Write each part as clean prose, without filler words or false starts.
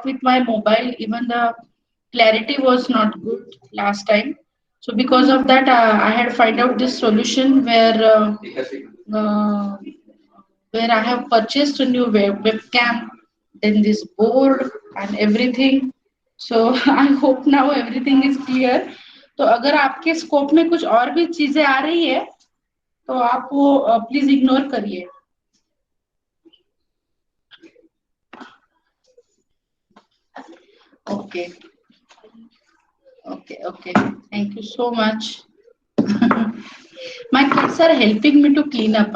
work with my mobile. Even the clarity was not good last time. So because of that, I had find out this solution uh, where I have purchased a new webcam, then this board and everything. So I hope now everything is clear. तो अगर आपके scope में कुछ और भी चीजें आ रही है तो आप वो प्लीज इग्नोर करिए. Okay okay okay, thank you so much. My kids are helping me to clean up.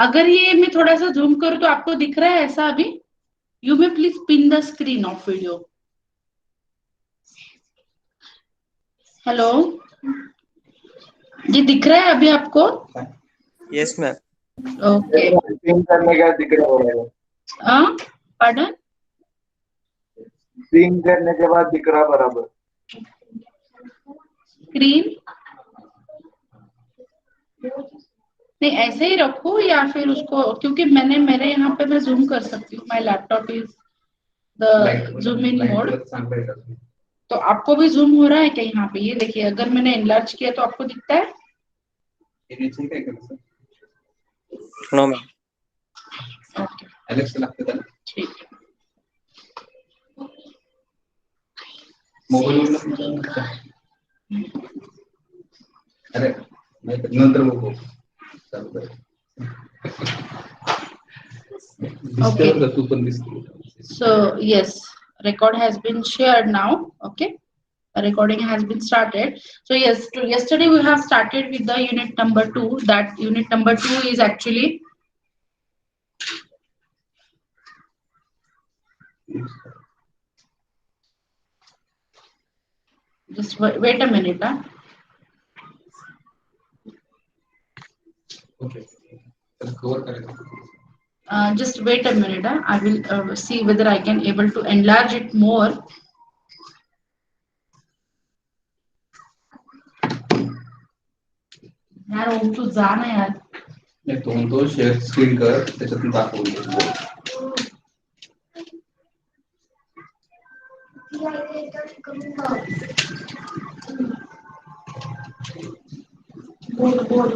अगर ये मैं थोड़ा सा जूम करूँ तो आपको दिख रहा है ऐसा अभी? You may please pin the screen of video. Hello, ये दिख रहा है अभी आपको? Yes ma'am. ओके. पिन करने का दिख रहा है. पार्डन? पिन करने के बाद दिख रहा बराबर. स्क्रीन नहीं ऐसे ही रखो या फिर उसको, क्योंकि मैंने मेरे यहाँ पे मैं जूम कर सकती हूँ. My laptop is the zoom in mode. तो आपको भी जूम हो रहा है क्या यहाँ पे? ये देखिए, अगर मैंने एनलार्ज किया तो आपको दिखता है? No ma'am. ओके ठीक है. अरे नंतर बघू. So yes, record has been shared now. Okay, the recording has been started. So yes, yesterday we have started with the unit number 2. That unit number 2 is actually just wait a minute. Okay. Just wait a minute. I will see whether I can able to enlarge it more. यार ओम तू जा ना यार. नाही तो share screen कर, त्याच्यातून दाखवून दे. बोल.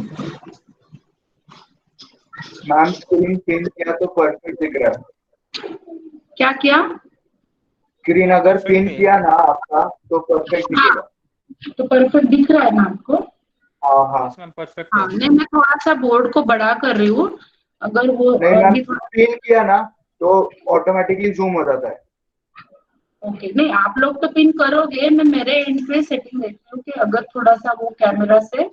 मैम स्क्रीन चेंज किया तो परफेक्ट दिख रहा है. क्या किया? स्क्रीन अगर पिन किया ना आपका तो परफेक्ट दिखेगा. तो परफेक्ट दिख रहा है ना आपको? हाँ हाँ. हाँ, नहीं मैं थोड़ा सा बोर्ड को बड़ा कर रही हूँ. अगर वो पिन किया ना तो ऑटोमेटिकली जूम हो जाता है. ओके, नहीं आप लोग तो पिन करोगे. मैं मेरे एंड पे सेटिंग देखती हूँ कि अगर थोड़ा सा वो कैमरा से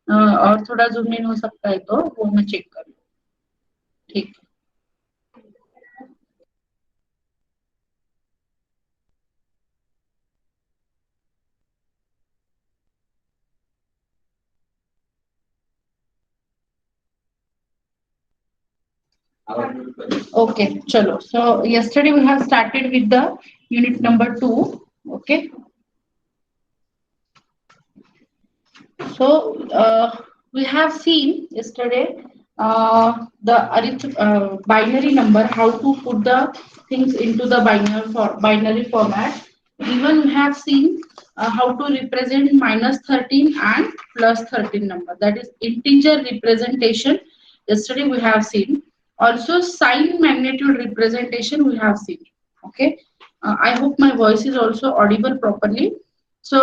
और थोड़ा जूम इन हो सकता है तो वो मैं चेक कर लूँ. ठीक. Okay, chalo. So yesterday we have started with the unit number 2. Okay. So we have seen yesterday the binary number, how to put the things into the binary format. Even we have seen how to represent -13 and +13 number. That is integer representation. Yesterday we have seen. Also sign magnitude representation we have seen. Okay. I hope my voice is also audible properly. So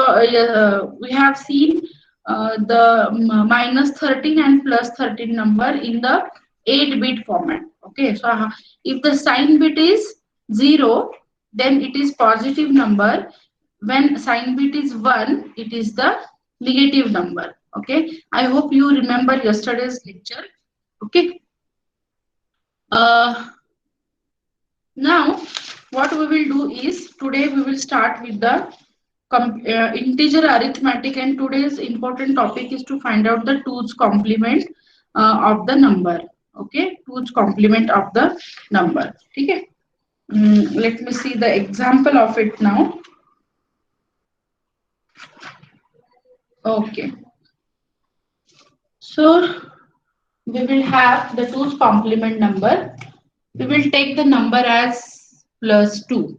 we have seen the -13 and +13 number in the 8-bit format. Okay, so if the sign bit is 0, then it is positive number. When sign bit is 1, it is the negative number. Okay, I hope you remember yesterday's lecture. Okay. Now what we will do is, today we will start with the integer arithmetic, and today's important topic is to find out the 2's complement of the number. Okay, 2's complement of the number. Okay. Let me see the example of it now. Okay, so we will have the 2's complement number. we will take the number as plus 2.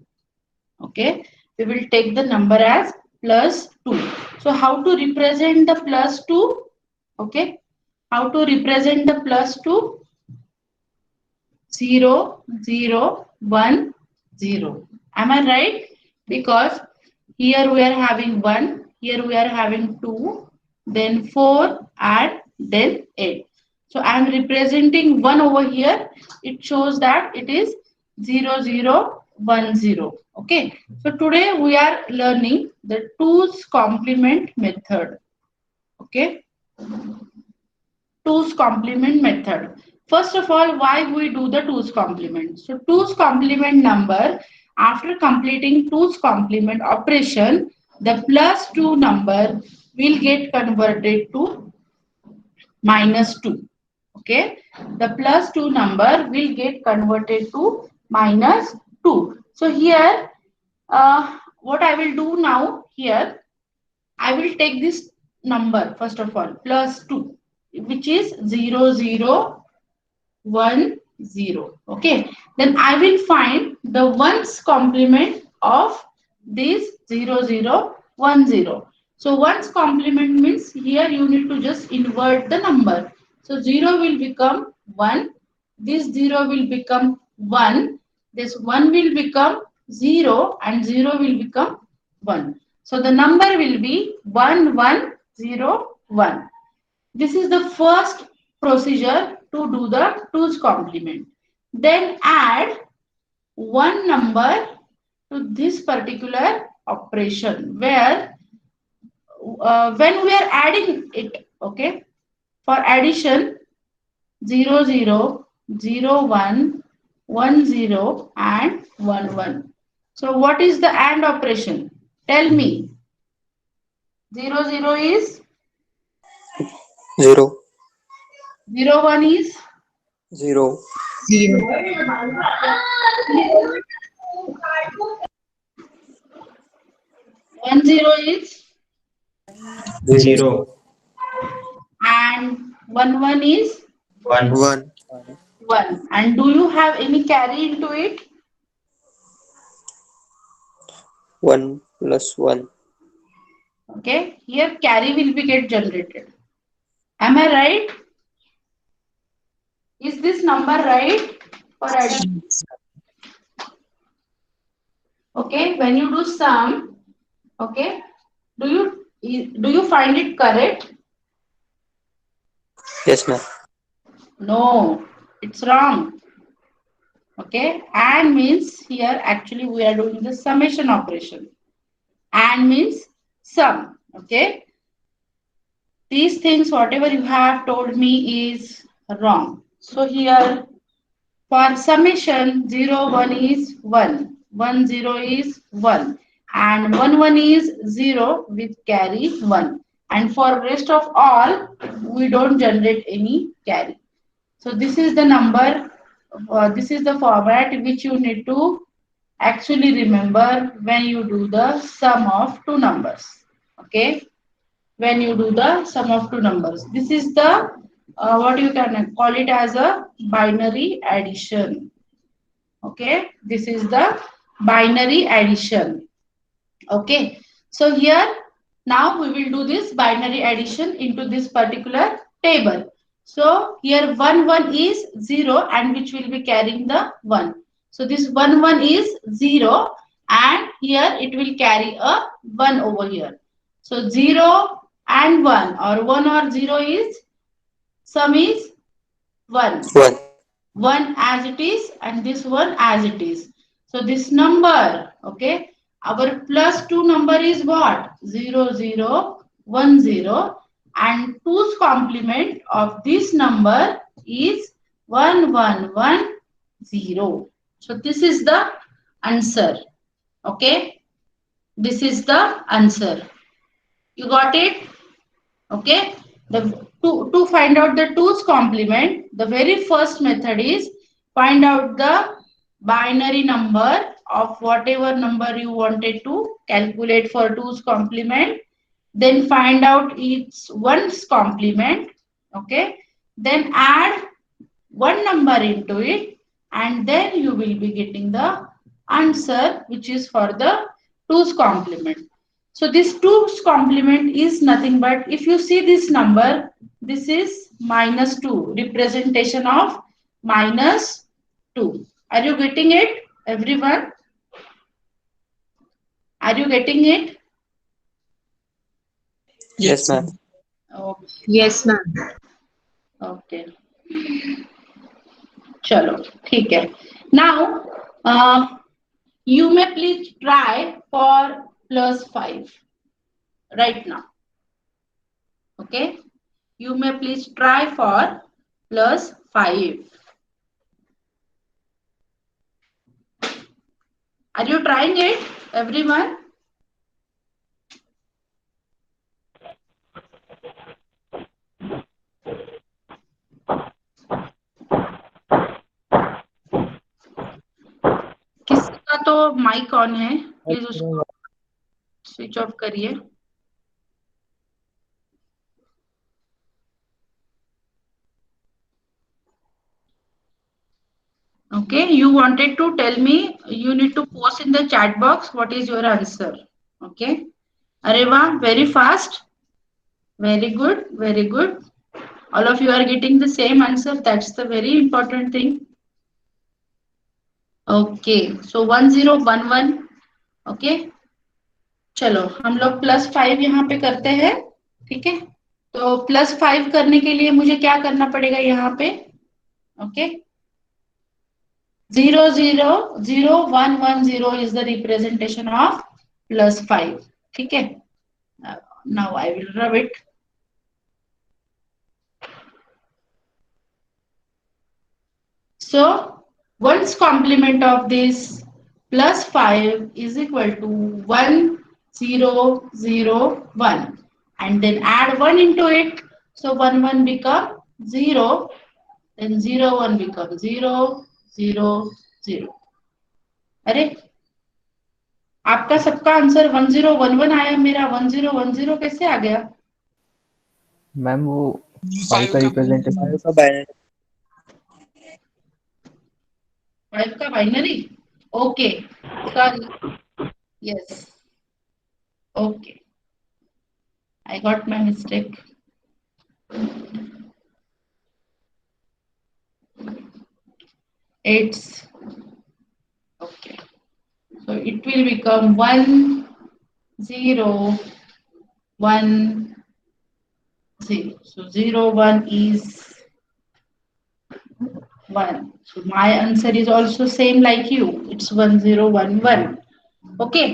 Okay, we will take the number as plus 2. So how to represent the plus 2? Okay, how to represent the plus 2? 0, 0, 1, 0. Am I right? Because here we are having 1, here we are having 2, then 4 and then 8. So I am representing 1 over here. It shows that it is 0, 0, 1, 0. Okay. So today we are learning the 2's complement method. Okay. 2's complement method. First of all, why we do the 2's complement? So 2's complement number, after completing 2's complement operation, the plus 2 number will get converted to minus 2. Okay, the plus 2 number will get converted to minus 2. So here, what I will do now here, I will take this number first of all, plus 2, which is 0, 0, 1, 0. Okay, then I will find the ones complement of this 0, 0, 1, 0. So ones complement means here you need to just invert the number. So 0 will become 1, this 0 will become 1, this 1 will become 0 and 0 will become 1. So the number will be 1, 1, 0, 1. This is the first procedure to do the 2's complement. Then add one number to this particular operation where when we are adding it, okay, for addition 0, 0, 0, 1, 1, 0 and 1, 1. So what is the AND operation? Tell me. 0, 0 is? 0. 0, 1 is? 0. 1, 0 is? 0. And 1, 1 is? 1. 1. And do you have any carry into it? 1 plus 1. Okay. Here carry will be get generated. Am I right? Is this number right for addition? Okay. When you do sum, okay, do you find it correct? Yes, ma'am. No, it's wrong. Okay. And means here actually we are doing the summation operation. And means sum. Okay. These things, whatever you have told me is wrong. So here for summation 0, 1 is 1, 1, 0 is 1 and 1, 1 is 0 with carry 1. And for rest of all, we don't generate any carry. So this is the number, this is the format which you need to actually remember when you do the sum of two numbers. Okay, when you do the sum of two numbers, this is the what you can call it as a binary addition. Okay, this is the binary addition. Okay, so here now we will do this binary addition into this particular table. So here 1, 1 is 0 and which will be carrying the 1. So this 1, 1 is 0 and here it will carry a 1 over here. So 0 and 1 or 1 or 0 is sum is 1. 1. 1 as it is and this one as it is. So this number, okay, our plus 2 number is what? 0, 0, 1, 0 and 2's complement of this number is 1, 1, 1, 0. So this is the answer. Okay, this is the answer. You got it? Okay, to find out the 2's complement, the very first method is find out the binary number of whatever number you wanted to calculate for 2's complement. Then find out its 1's complement. Okay, then add one number into it. and then you will be getting the answer which is for the 2's complement. So this 2's complement is nothing but, if you see this number, this is minus 2, representation of minus 2. Are you getting it, everyone? Are you getting it? Yes, ma'am. Okay. Yes, ma'am. Okay. चलो ठीक है. Now you may please try for +5 right now. Okay. You may please try for +5. Are you trying it, everyone? किसी का तो mic on है, please उसको switch off करिए. Okay, you wanted to tell me, you need to post in the chat box what is your answer. Okay. Areva, very fast. Very good, very good. All of you are getting the same answer. That's the very important thing. Okay, so 1011. Okay. चलो हम लोग +5 यहाँ पे करते हैं. ठीक है. तो +5 करने के लिए मुझे क्या करना पड़ेगा यहाँ पे? Okay. 0 0 0 1 1 0 is the representation of +5. ठीक है. Now I will rub it. So 1's complement of this +5 is equal to 1 0 0 1, and then add 1 into it. So 1 1 become 0, then 0 1 becomes 0 0 0. अरे आपका सबका आंसर 1011 आया, मेरा 1010 कैसे आ गया? मैम वो 5 का रिप्रेजेंटेशन 5 का binary. Okay, sorry. Yes, okay, I got my mistake. It's okay. So it will become 1 0 1 0. So 0 1 is 1. So my answer is also same like you. It's 1011. Okay.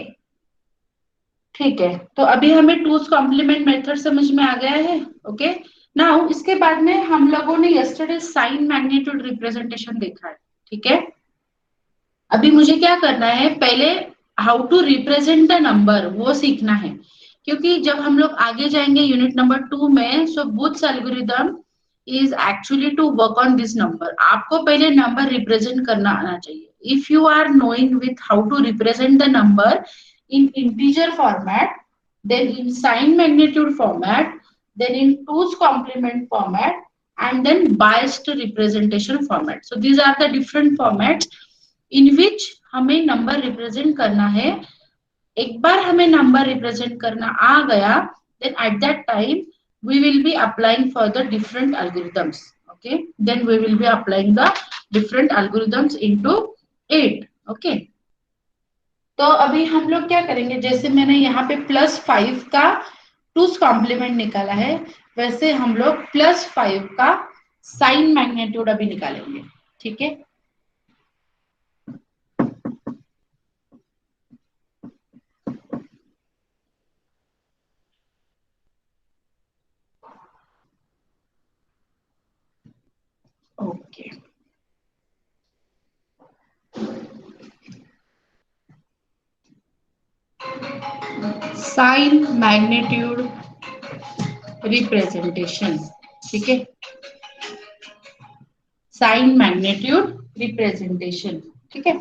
ठीक है. तो अभी हमें 2's complement मेथड समझ में आ गया है. ओके. नाउ इसके बाद में हम लोगों ने यस्टरडे साइन मैग्नीट्यूड रिप्रेजेंटेशन देखा है. ठीक है. अभी मुझे क्या करना है, पहले how to represent the number वो सीखना है, क्योंकि जब हम लोग आगे जाएंगे यूनिट नंबर 2 में, so Booth's algorithm is actually to work on this number. आपको पहले नंबर रिप्रेजेंट करना आना चाहिए. If you are knowing with how to represent the number in integer format, then in sign magnitude format, then in 2's complement format, and then biased representation format. So these are the different formats in which हमें number represent करना है. एक बार हमें number represent करना आ गया, then at that time we will be applying for the different algorithms. Okay, then we will be applying the different algorithms into it. Okay. तो अभी हम लोग क्या करेंगे, जैसे मैंने यहाँ पे +5 का 2's कॉम्प्लीमेंट निकाला है, वैसे हम लोग +5 का साइन मैग्नीट्यूड अभी निकालेंगे. ठीक है. ओके. Sign magnitude representation. ठीक है. Sign magnitude representation. ठीक है.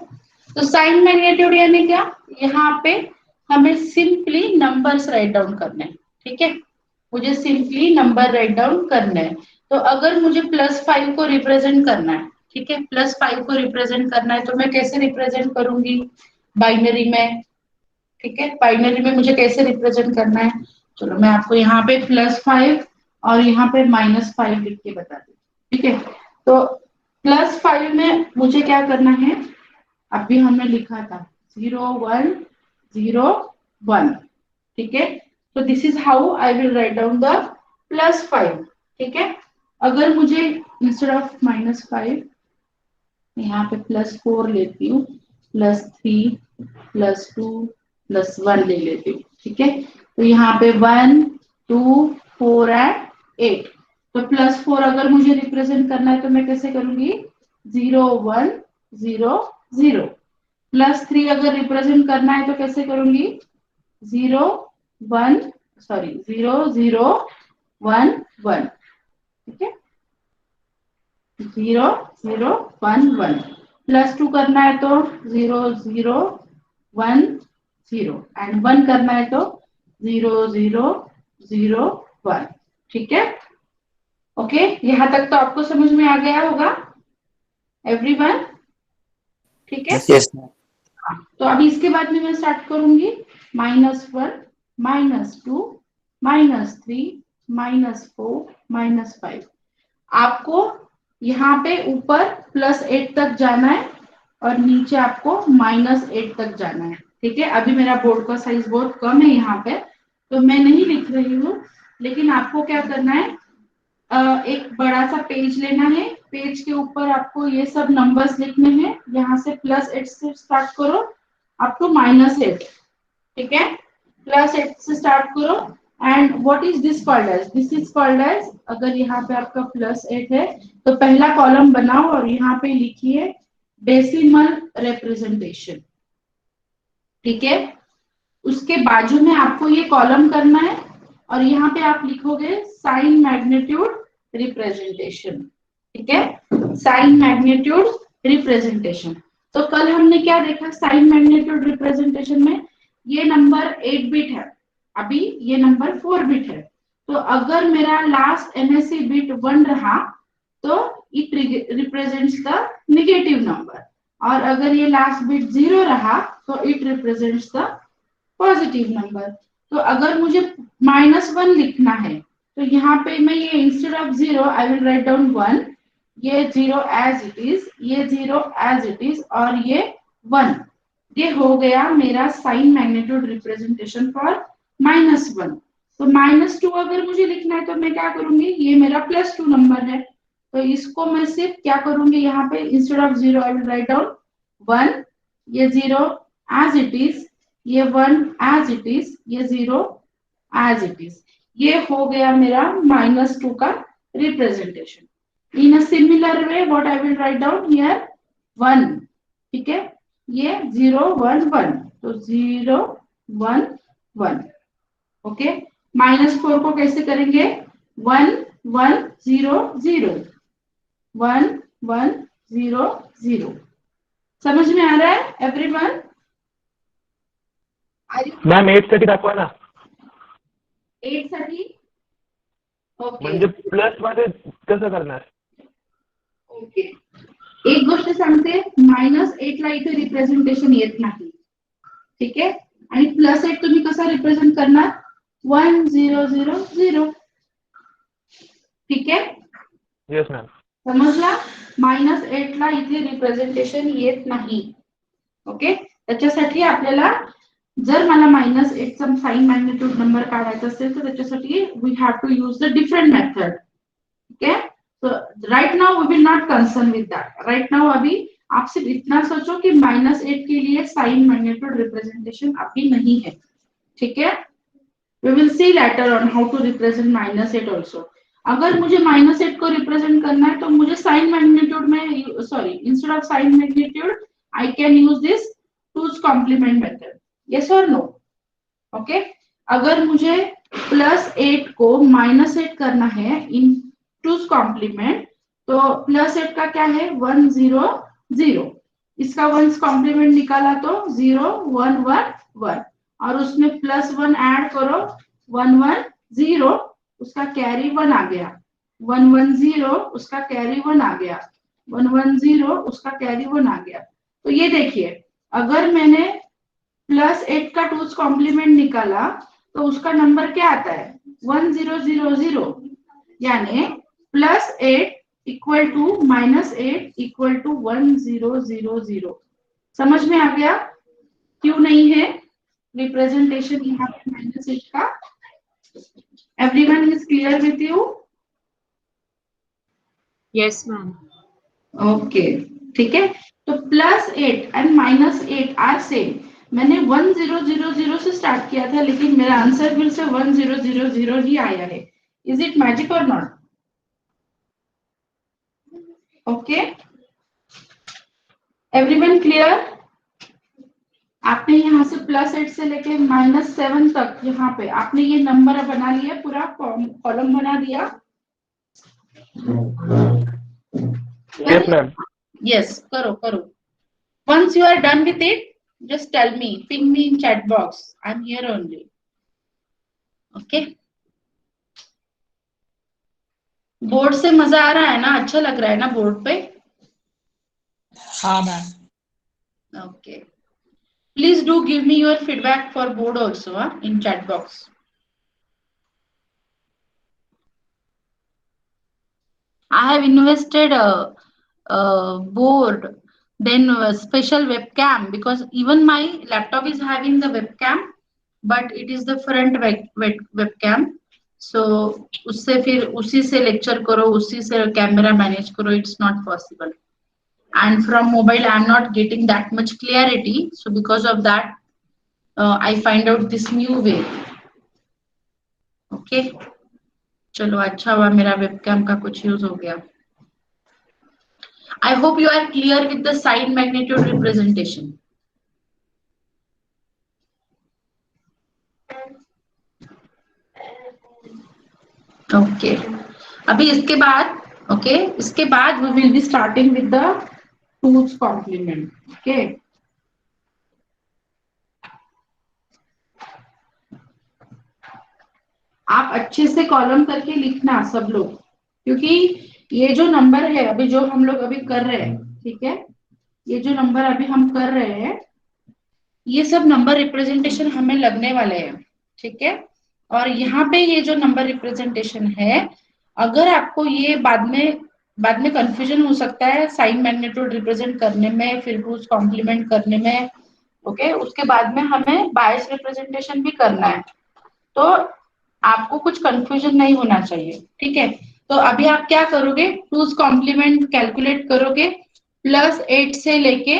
तो साइन मैग्नीट्यूड यानी क्या, यहाँ पे हमें सिंपली नंबर्स राइट डाउन करने हैं. ठीक है. मुझे सिंपली नंबर राइट डाउन करना है. तो अगर मुझे +5 को रिप्रेजेंट करना है, ठीक है, +5 को रिप्रेजेंट करना है तो मैं कैसे रिप्रेजेंट करूंगी बाइनरी में, ठीक है, बाइनरी में मुझे कैसे रिप्रेजेंट करना है। चलो मैं आपको यहाँ पे +5 और यहाँ पे -5 लिख के बता दी, ठीक है। तो +5 में मुझे क्या करना है, अभी हमने लिखा था 0 1 0 1, ठीक है। तो this is how I will write down the +5, ठीक है। अगर मुझे इंस्टेड ऑफ -5 यहाँ पे +4 लेती हूँ, +3 +2 +1 ले लेती हूँ, ठीक है। तो यहाँ पे 1 2 4 एंड 8, तो +4 अगर मुझे रिप्रेजेंट करना है तो मैं कैसे करूंगी 0 1 0 0। +3 अगर रिप्रेजेंट करना है तो कैसे करूंगी 0 1 सॉरी 0 0 1 1, ठीक है, 0 0 1 1। +2 करना है तो 0 0 1 0 एंड 1 करना है तो 0 0 0 1, ठीक है। ओके, यहाँ तक तो आपको समझ में आ गया होगा एवरीवन, ठीक है। Yes, ma'am. तो अभी इसके बाद में मैं स्टार्ट करूंगी -1 -2 -3 -4 -5। आपको यहाँ पे ऊपर +8 तक जाना है और नीचे आपको -8 तक जाना है, ठीक है। अभी मेरा बोर्ड का साइज बहुत कम है यहाँ पे, तो मैं नहीं लिख रही हूँ, लेकिन आपको क्या करना है, एक बड़ा सा पेज लेना है, पेज के ऊपर आपको ये सब नंबर्स लिखने हैं, यहाँ से +8 से स्टार्ट करो अप टू -8, ठीक है। +8 से स्टार्ट करो and what is this called as, this is called as, अगर यहाँ पे आपका +8 है तो पहला कॉलम बनाओ और यहाँ पे लिखिए डेसिमल रिप्रेजेंटेशन, ठीक है। उसके बाजू में आपको ये कॉलम करना है और यहाँ पे आप लिखोगे साइन मैग्नीट्यूड रिप्रेजेंटेशन, ठीक है, साइन मैग्नीट्यूड रिप्रेजेंटेशन। तो कल हमने क्या देखा साइन मैग्नीट्यूड रिप्रेजेंटेशन में, ये नंबर 8 बिट है, अभी ये नंबर 4 बिट है, तो अगर मेरा लास्ट एमएससी बिट 1 रहा तो it represents the negative number, और अगर ये लास्ट बिट 0 रहा तो it represents the positive number. तो अगर मुझे -1 लिखना है तो यहाँ पे मैं ये instead of 0 I will write down 1, ये 0 एज इट इज, ये 0 एज इट इज और ये 1, ये हो गया मेरा साइन मैग्नीट्यूड रिप्रेजेंटेशन फॉर -1। तो -2 अगर मुझे लिखना है तो मैं क्या करूंगी, ये मेरा +2 नंबर है, तो इसको मैं सिर्फ क्या करूंगी, यहाँ पे instead of 0 I will write down 1, ये 0 एज इट इज, ये 1 एज इट इज, ये 0 एज इट इज, ये हो गया मेरा -2 का representation. In a similar way what I will write down here 1, ठीक है, ये 0 1 1, तो 0 1 1, ओके। -4 को कैसे करेंगे 1 1 0 0 1 1 0 0, समझ में आ रहा है एवरीवन? मॅम 8 साठी दाखवा ना, 8 साठी ओके म्हणजे प्लस मध्ये कसं करणार? ओके, एक गोष्ट सांगते, -8 ला इथे रिप्रेझेंटेशन येत नाही, ठीक आहे, आणि +8 तुम्ही कसा रिप्रेझेंट करणार 1 0 0 0, ठीक आहे, येस मॅम. समजला? -8 ला इथे रिप्रेझेंटेशन येत नाही, ओके। त्याच्यासाठी आपल्याला जर मला -8 चा साइन मैग्नीट्यूड नंबर काढायचा असेल तर त्याच्यासाठी we have to use the different method, ठीक है। तो right now we will not concern with that, right now अभी आप सिर्फ इतना सोचो कि -8 के लिए साइन मैग्नीट्यूड रिप्रेजेंटेशन अभी नहीं है, ठीक है। We will see later on how to represent -8 also. अगर मुझे -8 को रिप्रेजेंट करना है तो मुझे साइन मैग्नीट्यूड में sorry instead of sign magnitude I can use this 2's complement method, yes और नो, ओके। अगर मुझे +8 को -8 करना है इन 2's कॉम्प्लीमेंट, तो +8 का क्या है 1 0 0, इसका 1's कॉम्प्लीमेंट निकाला तो 0 1 1 1, और उसमें +1 ऐड करो 1 1 0, उसका कैरी 1 आ गया, 1 1 0 उसका कैरी 1 आ गया, 110 उसका कैरी 1 आ गया। तो ये देखिए, अगर मैंने +8 का 2's कॉम्प्लीमेंट निकाला तो उसका नंबर क्या आता है 1000, यानी +8 इक्वल टू -8 इक्वल टू 1000। समझ में आ गया क्यों नहीं है रिप्रेजेंटेशन यहाँ पे -8 का? Everyone is clear with you? Yes, ma'am. Okay, ठीक है। तो +8 एंड -8 आर सेम। मैंने 1000 से स्टार्ट किया था, लेकिन मेरा आंसर फिर से 1000 ही आया है। इज इट मैजिक और नॉट? Okay, everyone clear? आपने यहाँ से +8 से लेके -7 तक यहाँ पे आपने ये नंबर बना लिया, पूरा कॉलम बना दिया। Yes, ma'am. Yes, करो करो। Once you are done with it, just tell me, ping me in chat box. I'm here only. Okay. Board से मजा आ रहा है ना? अच्छा लग रहा है ना बोर्ड पे? हाँ ma'am. Okay. Please do give me your feedback for board also in chat box. I have invested a board, then a special webcam, because even my laptop is having the webcam, but it is the front webcam. So उससे फिर उसी से lecture करो, उसी से camera manage करो, it's not possible. And from mobile I am not getting that much clarity, so because of that I find out this new way. Okay, चलो अच्छा हुआ मेरा webcam का कुछ यूज हो गया। I hope you are clear with the sign magnitude representation. Okay. अभी इसके बाद इसके बाद we will be starting with the 2's complement. Okay. आप अच्छे से कॉलम करके लिखना सब लोग, क्योंकि ये जो नंबर है अभी जो हम लोग अभी कर रहे हैं, ठीक है, ये जो नंबर अभी हम कर रहे हैं, ये सब नंबर रिप्रेजेंटेशन हमें लगने वाले हैं, ठीक है। और यहाँ पे ये जो नंबर रिप्रेजेंटेशन है, अगर आपको ये बाद में कंफ्यूजन हो सकता है साइन मैग्नीट्यूड रिप्रेजेंट करने में, फिर उस कॉम्प्लीमेंट करने में, ओके, उसके बाद में हमें बायस रिप्रेजेंटेशन भी करना है, तो आपको कुछ कंफ्यूजन नहीं होना चाहिए, ठीक है। तो अभी आप क्या करोगे, 2's कॉम्प्लीमेंट कैलकुलेट करोगे +8 से लेके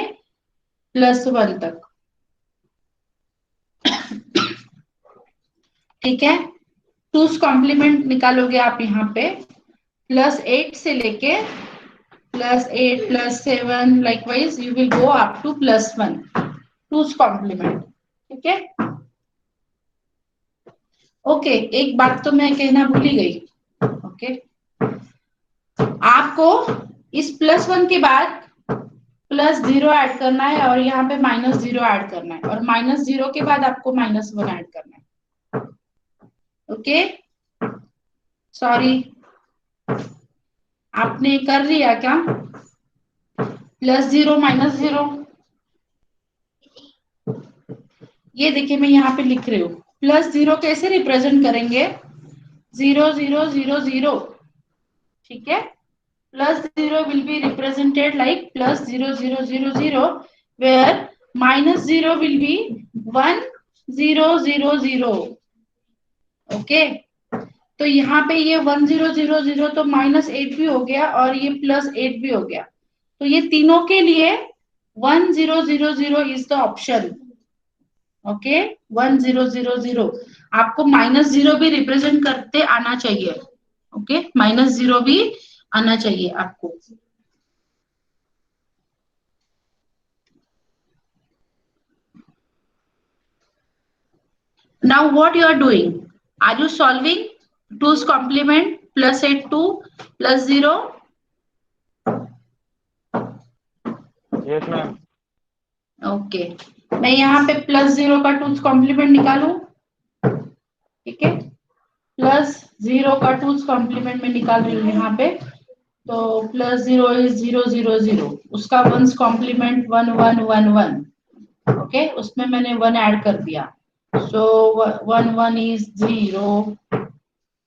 +1 तक, ठीक है। 2's कॉम्प्लीमेंट निकालोगे आप यहाँ पे +8 से लेके +8 +7 likewise you will go up to +1 2's complement, ठीक है। ओके, एक बात तो मैं कहना भूल ही गई, ओके, आपको इस +1 के बाद +0 ऐड करना है और यहाँ पे -0 ऐड करना है, और -0 के बाद आपको -1 ऐड करना है, ओके। सॉरी, आपने कर लिया क्या? +0 -0, ये देखिए मैं यहाँ पे लिख रही हूँ। +0 कैसे रिप्रेजेंट करेंगे? 0 0 0 0, ठीक है। +0 will be represented like +0 0 0 0, where -0 will be 1 0 0 0, okay. तो यहाँ पे ये 1 0 0 0 तो -8 भी हो गया और ये +8 भी हो गया, तो ये तीनों के लिए 1 0 0 0 इज द ऑप्शन, ओके। 1 0 0 0, आपको -0 भी रिप्रेजेंट करते आना चाहिए, ओके, -0 भी आना चाहिए आपको। Now what you are doing? Are you solving 2's complement +8 to +0? Yes, ma'am. Okay, मैं यहाँ पे +0 का 2's कॉम्प्लीमेंट निकालूं, ठीक है, +0 का 2's कॉम्प्लीमेंट में निकाल रही हूँ यहाँ पे तो प्लस 0 इज 0 0 0, उसका वंस कॉम्प्लीमेंट 1 1 1 1, ओके, उसमें मैंने 1 ऐड कर दिया, सो 1 1 is 0,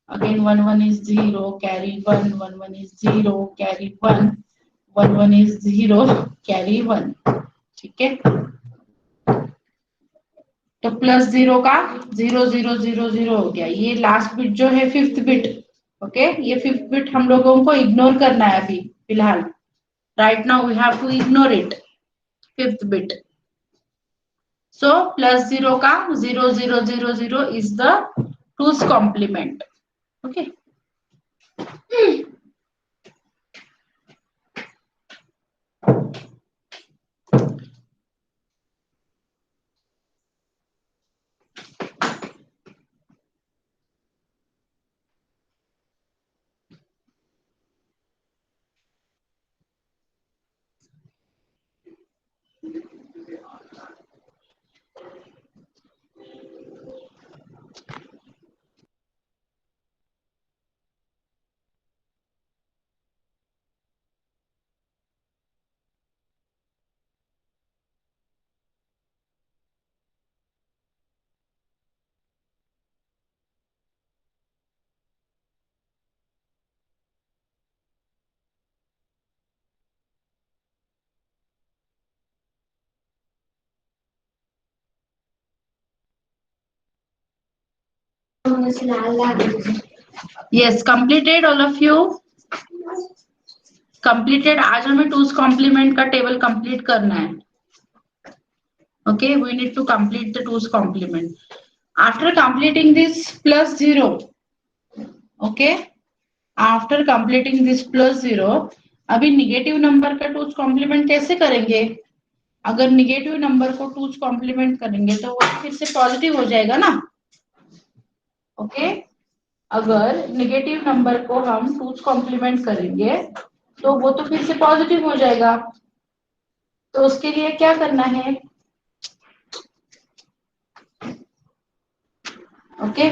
again 1 1 is 0, carry 1 1 1 is 0, carry 1 1 1 is 0, carry 1, ठीक है। तो प्लस 0 का 0 0 0 0 हो गया। ये लास्ट बिट जो है फिफ्थ बिट, ओके, ये फिफ्थ बिट हम लोगों को इग्नोर करना है अभी फिलहाल, right now we have to ignore it, fifth bit. So plus 0 का 0 0 0 0 is the two's complement, okay. Yes, completed all of you, completed. आज हमें टूस कॉम्प्लीमेंट का टेबल कंप्लीट करना है, okay, we need to complete the two's complement. After completing this plus 0, okay, after completing this plus 0, अभी negative number का टूस complement कैसे करेंगे? अगर निगेटिव नंबर को टूस कॉम्प्लीमेंट करेंगे तो वो फिर से पॉजिटिव हो जाएगा ना, ओके। अगर निगेटिव नंबर को हम टूस कॉम्प्लीमेंट करेंगे तो वो तो फिर से पॉजिटिव हो जाएगा। तो उसके लिए क्या करना है, ओके,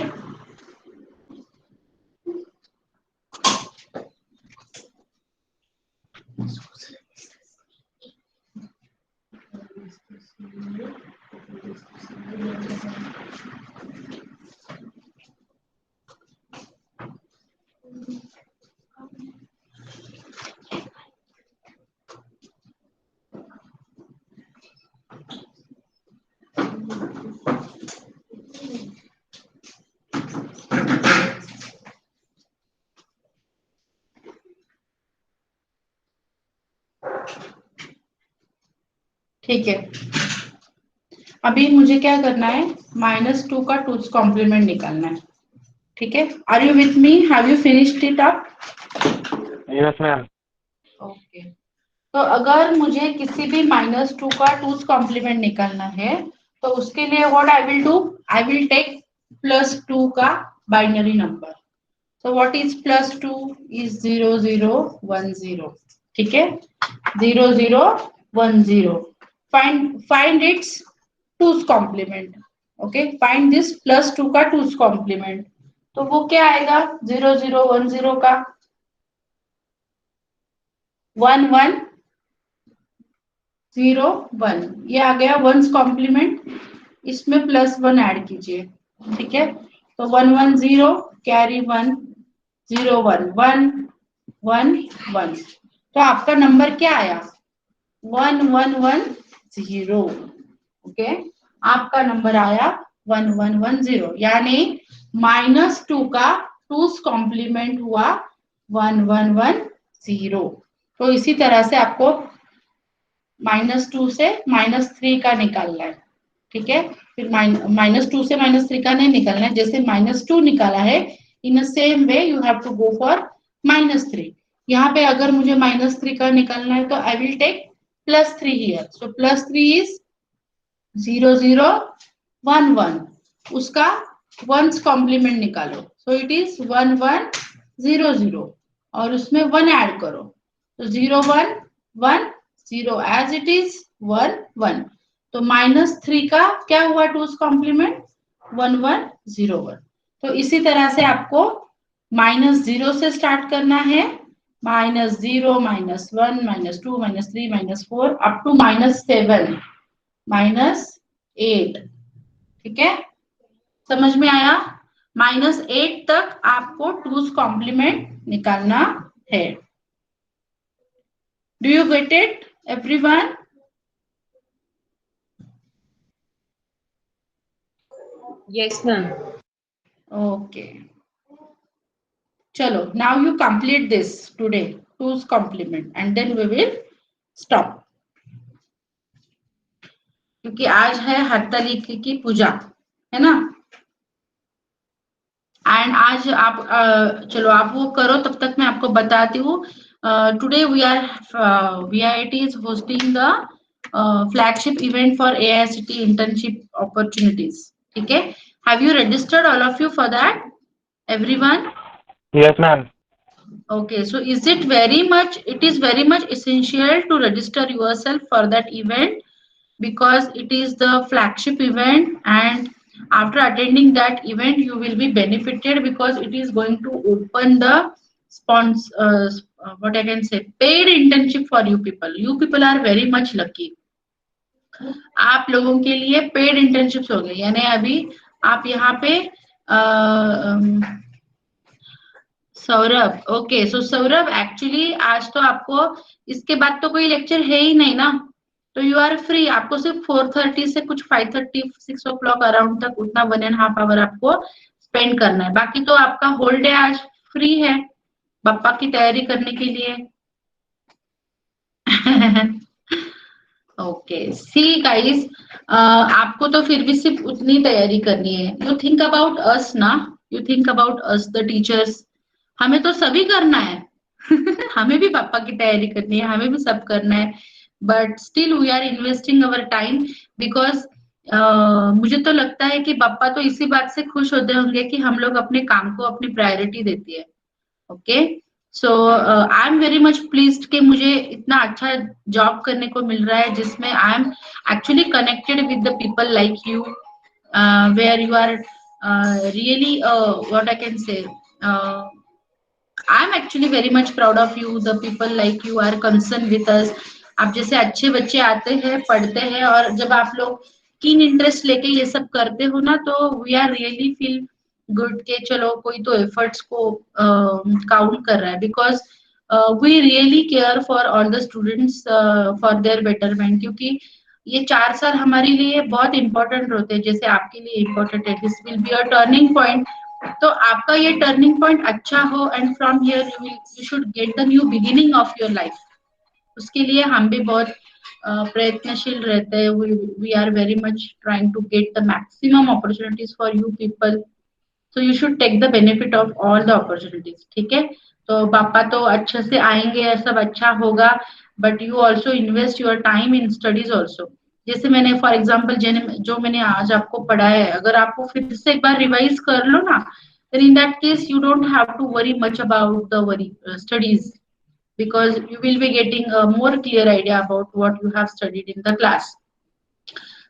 ठीक है। अभी मुझे क्या करना है, -2 का टूस कॉम्प्लीमेंट निकालना है, ठीक है। Are you with me, have you finished it up? Yes, ma'am. Okay, तो अगर मुझे किसी भी -2 का टूस कॉम्प्लीमेंट निकालना है तो उसके लिए what I will do, I will take +2 का binary number. So what is +2 is 0 0 1 0, ठीक है, 0 0 1 0, find its two's complement, okay, find this +2 का two's complement, तो वो क्या आएगा 0 0 1 0 का 1 1 0 1, ये आ गया वंस कॉम्प्लीमेंट, इसमें +1 ऐड कीजिए, ठीक है। तो 1 1 0, कैरी 1 0 1 1 1 1, तो आपका नंबर क्या आया 1 1 1 0, ओके, आपका नंबर आया 1 1 1 0, यानी -2 का टूस कॉम्प्लीमेंट हुआ 1 1 1 0। तो इसी तरह से आपको -2 से -3 का निकालना है, ठीक है। फिर -2 से -3 का नहीं निकालना है, जैसे -2 निकाला है in the same way you have to go for -3। यहाँ पे अगर मुझे -3 का निकालना है तो I will take +3 here, so +3 is 0 0 1 1, उसका वंस कॉम्प्लीमेंट निकालो, सो इट इज 1 1 0 0, और उसमें 1 ऐड करो, तो 0 1 1 0 एज इट इज 1 1, तो -3 का क्या हुआ टूस कॉम्प्लीमेंट 1 1 0 1। तो इसी तरह से आपको -0 से स्टार्ट करना है, -0, -1, -2, -3, -4 अप टू -7, -8। ठीक है, समझ में आया? -8 तक आपको टूज कॉम्प्लीमेंट निकालना है। Do you get it everyone? Yes, ma'am. Okay, चलो, now you complete this today, two's complement, and then we will stop, क्योंकि आज है हरतालिका की पूजा, है ना? एंड आज आप चलो आप वो करो, तब तक मैं आपको बताती हूँ। Today VIIT is hosting the flagship event for AICT internship opportunities. ठीक है, have you registered all of you for that, everyone? Yes, ma'am. Okay, so it is very much essential to register yourself for that event, because it is the flagship event, and after attending that event you will be benefited, because it is going to open the what I can say, paid internship for you people. You people are very much lucky. आप लोगों के लिए paid internships हो गए, यानी अभी आप यहाँ पे सौरभ, ओके, सो सौरभ एक्चुअली आज तो आपको इसके बाद तो कोई लेक्चर है ही नहीं ना, तो यू आर फ्री। आपको सिर्फ 4:30 से कुछ 5:30 6 o'clock अराउंड तक उतना 1.5 आवर आपको स्पेंड करना है, बाकी तो आपका होल डे आज फ्री है बप्पा की तैयारी करने के लिए। ओके, सी गाइस, आपको तो फिर भी सिर्फ उतनी तैयारी करनी है। यू थिंक अबाउट अस ना, you think about us the teachers, हमें तो सभी करना है। हमें भी पापा की तैयारी करनी है, हमें भी सब करना है, but still we are investing our time, because मुझे तो लगता है कि पापा तो इसी बात से खुश होते होंगे कि हम लोग अपने काम को अपनी प्रायोरिटी देती है। Okay, so I am very much pleased कि मुझे इतना अच्छा जॉब करने को मिल रहा है, जिसमें I am actually connected with the people like you, where you are really what I can say, I am actually very much proud of you, the people like you are concern with us. आप जैसे अच्छे बच्चे आते हैं, पढ़ते हैं, और जब आप लोग कीन इंटरेस्ट लेके ये सब करते हो ना, तो we are really feel good के चलो कोई तो एफर्ट्स को काउंट कर रहा है, because we really care for all the students for their betterment, क्योंकि ये 4 साल हमारे लिए बहुत इंपॉर्टेंट होते हैं, जैसे आपके लिए इम्पोर्टेंट है। This will be a turning point, तो आपका ये टर्निंग पॉइंट अच्छा हो, and from here you should get the new beginning of your life. उसके लिए हम भी बहुत प्रयत्नशील रहते हैं। We are very much trying to get the maximum opportunities for you people, so you should take the benefit of all the opportunities. ठीक है, तो पापा तो अच्छे से आएंगे, सब अच्छा होगा, but you also invest your time in studies also. जैसे मैंने फॉर एग्जाम्पल जो मैंने आज आपको पढ़ाया है, अगर आपको फिर से एक बार रिवाइज कर लो ना, then in that case you don't have to worry much about the studies, because you will be getting a more clear idea about what you have studied in the class.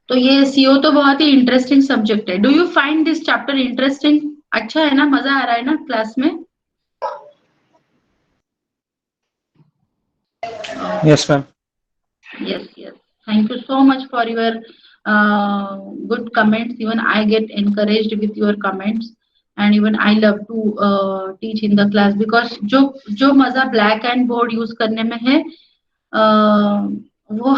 तो ये CO तो बहुत ही interesting subject है। Do you find this chapter interesting? अच्छा है ना, मजा आ रहा है ना क्लास में? Yes, ma'am. Yes, yes. Thank you so much for your good comments. Even I get encouraged with your comments, and even I love to teach in the class, because जो मजा ब्लैक एंड बोर्ड यूज करने में है, वो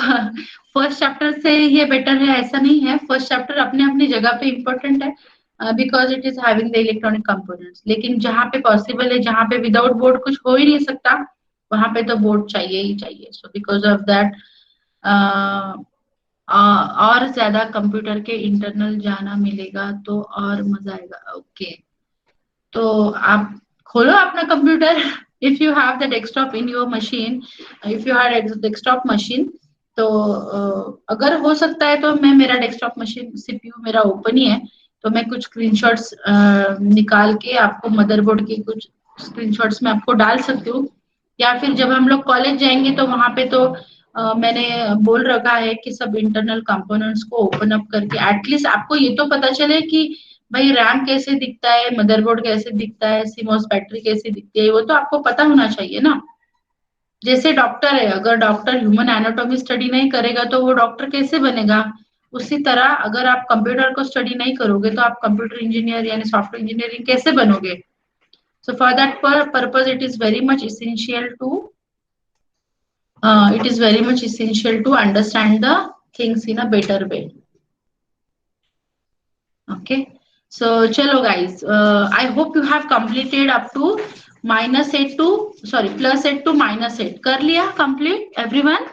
first chapter से ये better है ऐसा नहीं है। फर्स्ट चैप्टर अपने अपनी जगह पे इम्पोर्टेंट है, because it is having the electronic components, लेकिन जहाँ पे पॉसिबल है, जहाँ पे विदाउट बोर्ड कुछ हो ही नहीं सकता, वहां पे तो बोर्ड चाहिए ही चाहिए। सो बिकॉज ऑफ दैट और ज्यादा कंप्यूटर के इंटरनल जाना मिलेगा तो और मजा आएगा। ओके, तो आप खोलो अपना computer, if you have the desktop in your machine, if you have desktop machine, तो अगर हो सकता है तो मैं मेरा डेस्कटॉप मशीन सीपीयू मेरा ओपन ही है, तो मैं कुछ स्क्रीनशॉट्स निकाल के आपको मदरबोर्ड के कुछ स्क्रीनशॉट्स में आपको डाल सकती हूँ, या फिर जब हम लोग कॉलेज जाएंगे तो वहां पे तो मैंने बोल रखा है कि सब इंटरनल कंपोनेंट्स को ओपन अप करके एटलीस्ट आपको ये तो पता चले कि भाई रैम कैसे दिखता है, मदरबोर्ड कैसे दिखता है, सीमोस बैटरी कैसे दिखती है, वो तो आपको पता होना चाहिए ना। जैसे डॉक्टर है, अगर डॉक्टर ह्यूमन एनाटॉमी स्टडी नहीं करेगा तो वो डॉक्टर कैसे बनेगा? उसी तरह अगर आप कंप्यूटर को स्टडी नहीं करोगे तो आप कंप्यूटर इंजीनियर यानी सॉफ्टवेयर इंजीनियरिंग कैसे बनोगे? So for that purpose, it is very much essential to understand the things in a better way. Okay. So chalo guys, I hope you have completed up to -8 to +8 to -8. कर लिया complete everyone?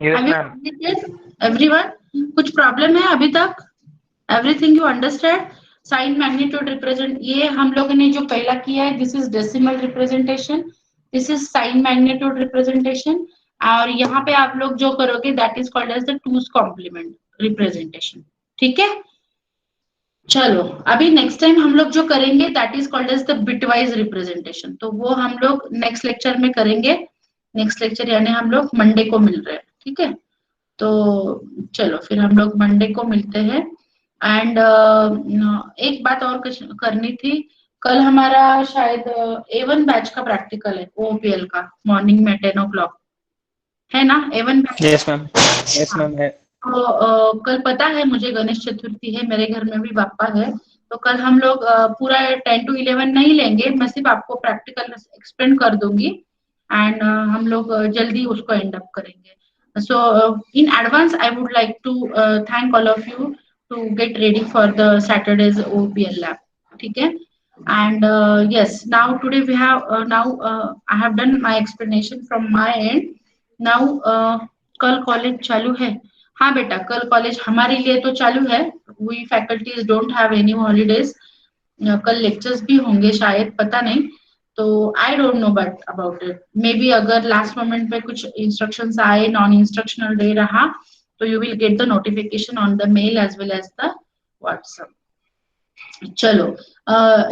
Yes, Have you ma'am. completed everyone? कुछ problem है अभी तक? Everything you understand? Sign magnitude represent, ये हम लोगों ने जो पहला किया है, this is decimal representation, this is sign magnitude representation, और यहाँ पे आप लोग जो करोगे that is called as the two's complement representation. ठीक है, चलो अभी नेक्स्ट टाइम हम लोग जो करेंगे that is called as the bitwise representation, तो वो हम लोग नेक्स्ट लेक्चर में करेंगे। नेक्स्ट लेक्चर यानी हम लोग मंडे को मिल रहे हैं। ठीक है, तो चलो फिर हम लोग मंडे को मिलते हैं। एंड एक बात और करनी थी, कल हमारा शायद A1 बैच का प्रैक्टिकल है OPL का, मॉर्निंग में 10 o'clock है ना A1 batch? Yes ma'am, yes ma'am है। तो कल पता है मुझे गणेश चतुर्थी है, मेरे घर में भी बापा है, तो कल हम लोग पूरा 10 to 11 नहीं लेंगे, मैं सिर्फ आपको प्रैक्टिकल एक्सप्लेन कर दूंगी एंड हम लोग जल्दी उसको एंड अप करेंगे। So in advance, I would like to thank all of you to get ready for the Saturday's OPL lab. ठीक है, and yes, now today we have I have done my explanation from my end. Now कल college चालू है? हाँ बेटा, कल college हमारे लिए तो चालू है, we faculties don't have any holidays. कल लेक्चर्स भी होंगे शायद, पता नहीं, तो I don't know but about it, maybe अगर लास्ट मोमेंट पे कुछ इंस्ट्रक्शंस आए, नॉन इंस्ट्रक्शनल डे रहा, तो you will get the notification on the mail as well as the WhatsApp. चलो,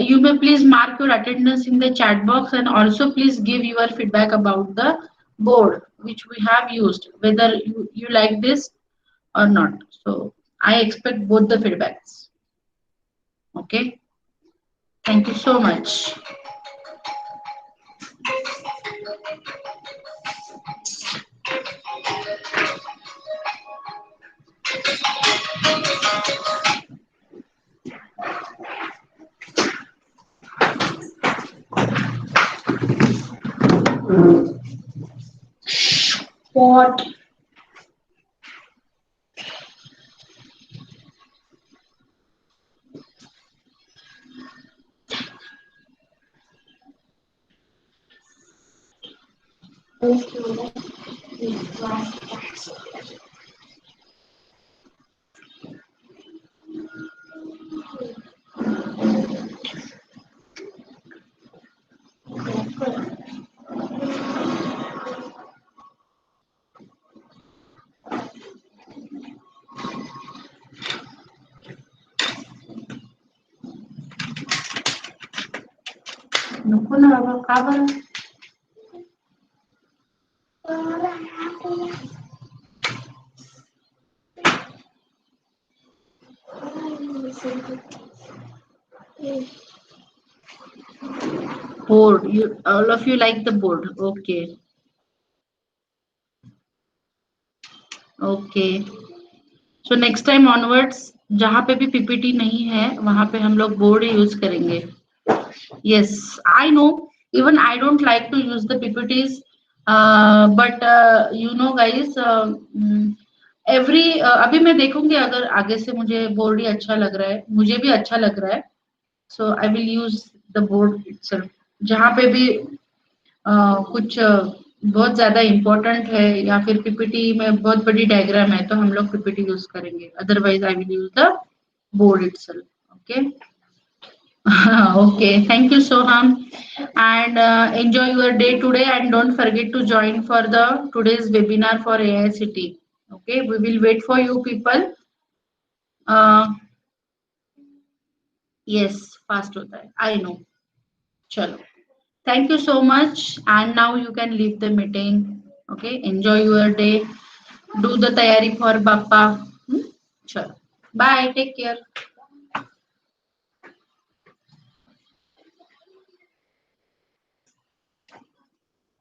you may please mark your attendance in the chat box and also please give your feedback about the board which we have used, whether you like this or not. So I expect both the feedbacks. Okay, thank you so much. What? नको ना बाबा, का बरं? Board, all of you like the board? Okay, okay. So next time onwards, जहाँ पे भी PPT नहीं है वहाँ पे हम लोग बोर्ड यूज करेंगे। Yes, I know. Even I don't like to use the PPTs, but you know guys, अभी मैं देखूंगी, अगर आगे से मुझे बोर्ड ही अच्छा लग रहा है, मुझे भी अच्छा लग रहा है, so I will use the board itself. जहाँ पे भी कुछ बहुत ज्यादा इम्पोर्टेंट है या फिर पीपीटी में बहुत बड़ी डायग्राम है तो हम लोग पीपीटी यूज करेंगे, otherwise I will use the board itself. Okay, okay, thank you Soham, and enjoy your day today, and don't forget to join for the today's webinar for AICT. Okay, we will wait for you people. Yes, fast hota hai, I know. Chalo, thank you so much, and now you can leave the meeting. Okay, enjoy your day, do the tayari for Bappa. Chalo, bye, take care.